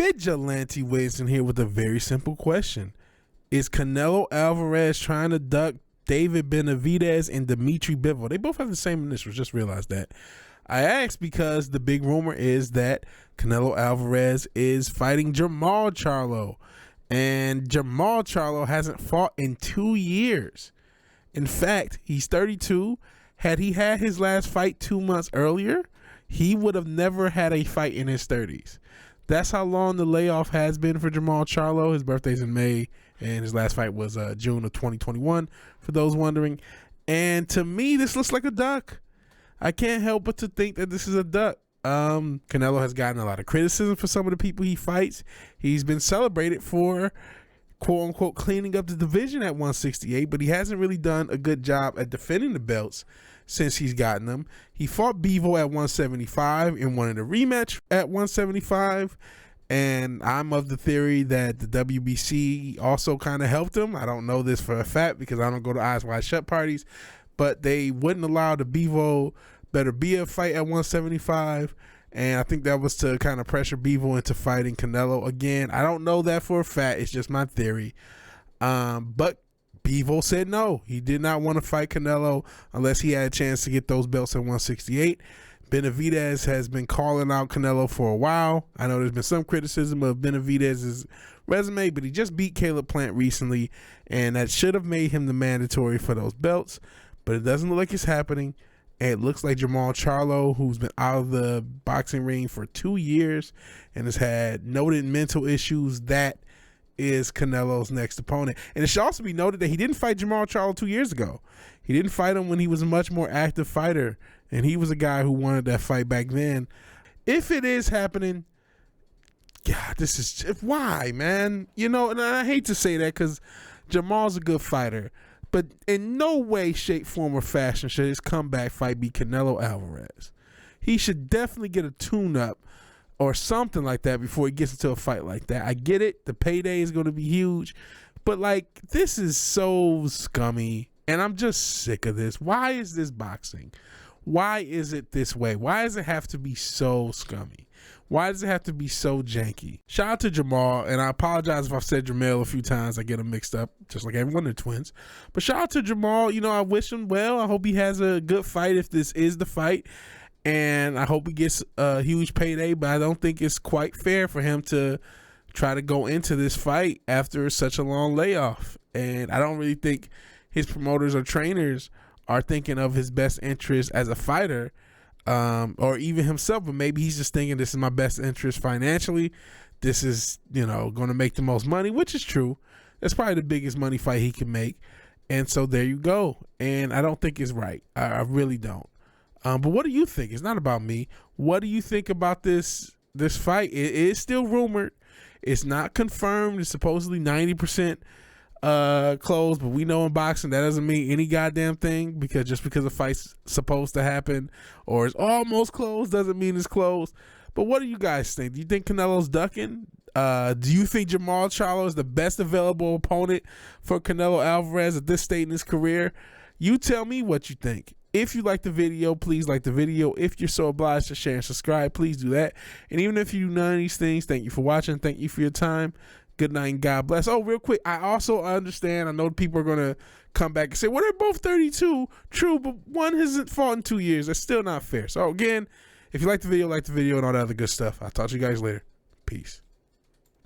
VigilanteWilliamson here with a very simple question. Is Canelo Alvarez trying to duck David Benavidez and Dimitri Bivol? They both have the same initials, just realized that. I asked because the big rumor is that Canelo Alvarez is fighting Jermall Charlo. And Jermall Charlo hasn't fought in 2 years. In fact, he's 32. Had he had his last fight 2 months earlier, he would have never had a fight in his 30s. That's how long the layoff has been for Jermall Charlo. His birthday's in May, and his last fight was June of 2021, for those wondering. And to me, this looks like a duck. I can't help but to think that this is a duck. Canelo has gotten a lot of criticism for some of the people he fights. He's been celebrated for, quote unquote, cleaning up the division at 168, but he hasn't really done a good job at defending the belts since he's gotten them. He fought Bivol at 175 and wanted a rematch at 175. And I'm of the theory that the WBC also kind of helped him. I don't know this for a fact because I don't go to Eyes Wide Shut parties, but they wouldn't allow the Bivol Better Be a fight at 175. And I think that was to kind of pressure Bivol into fighting Canelo again. I don't know that for a fact. It's just my theory. But Bivol said no. He did not want to fight Canelo unless he had a chance to get those belts at 168. Benavidez has been calling out Canelo for a while. I know there's been some criticism of Benavidez's resume, but he just beat Caleb Plant recently, and that should have made him the mandatory for those belts. But it doesn't look like it's happening. And it looks like Jermall Charlo, who's been out of the boxing ring for 2 years and has had noted mental issues, that is Canelo's next opponent. And it should also be noted that he didn't fight Jermall Charlo 2 years ago. He didn't fight him when he was a much more active fighter, and he was a guy who wanted that fight back then. If it is happening, God, this is why, man. You know, and I hate to say that because Jermall's a good fighter, but in no way, shape, form, or fashion should his comeback fight be Canelo Alvarez. He should definitely get a tune-up or something like that before he gets into a fight like that. I get it. The payday is going to be huge. But, like, this is so scummy, and I'm just sick of this. Why is this boxing? Why is it this way? Why does it have to be so scummy? Why does it have to be so janky? Shout out to Jermall, and I apologize if I've said Jermell a few times. I get them mixed up, just like everyone. They're twins. But shout out to Jermall. You know, I wish him well. I hope he has a good fight if this is the fight. And I hope he gets a huge payday, but I don't think it's quite fair for him to try to go into this fight after such a long layoff. And I don't really think his promoters or trainers are thinking of his best interest as a fighter, or even himself, but maybe he's just thinking this is my best interest financially. This is, you know, going to make the most money, which is true. That's probably the biggest money fight he can make. And so there you go. And I don't think it's right. I really don't. But what do you think? It's not about me. What do you think about this fight? It is still rumored. It's not confirmed. It's supposedly 90% closed, but we know in boxing that doesn't mean any goddamn thing, because just because a fight's supposed to happen or it's almost closed doesn't mean it's closed. But what do you guys think? Do you think Canelo's ducking? Do you think Jermall Charlo is the best available opponent for Canelo Alvarez at this stage in his career? You tell me what you think. If you like the video, please like the video. If you're so obliged to share and subscribe, please do that. And even if you do none of these things, thank you for watching. Thank you for your time. Good night and God bless. Oh, real quick, I also understand. I know people are going to come back and say, well, they're both 32. True, but one hasn't fought in 2 years. That's still not fair. So, again, if you like the video and all that other good stuff, I'll talk to you guys later. Peace.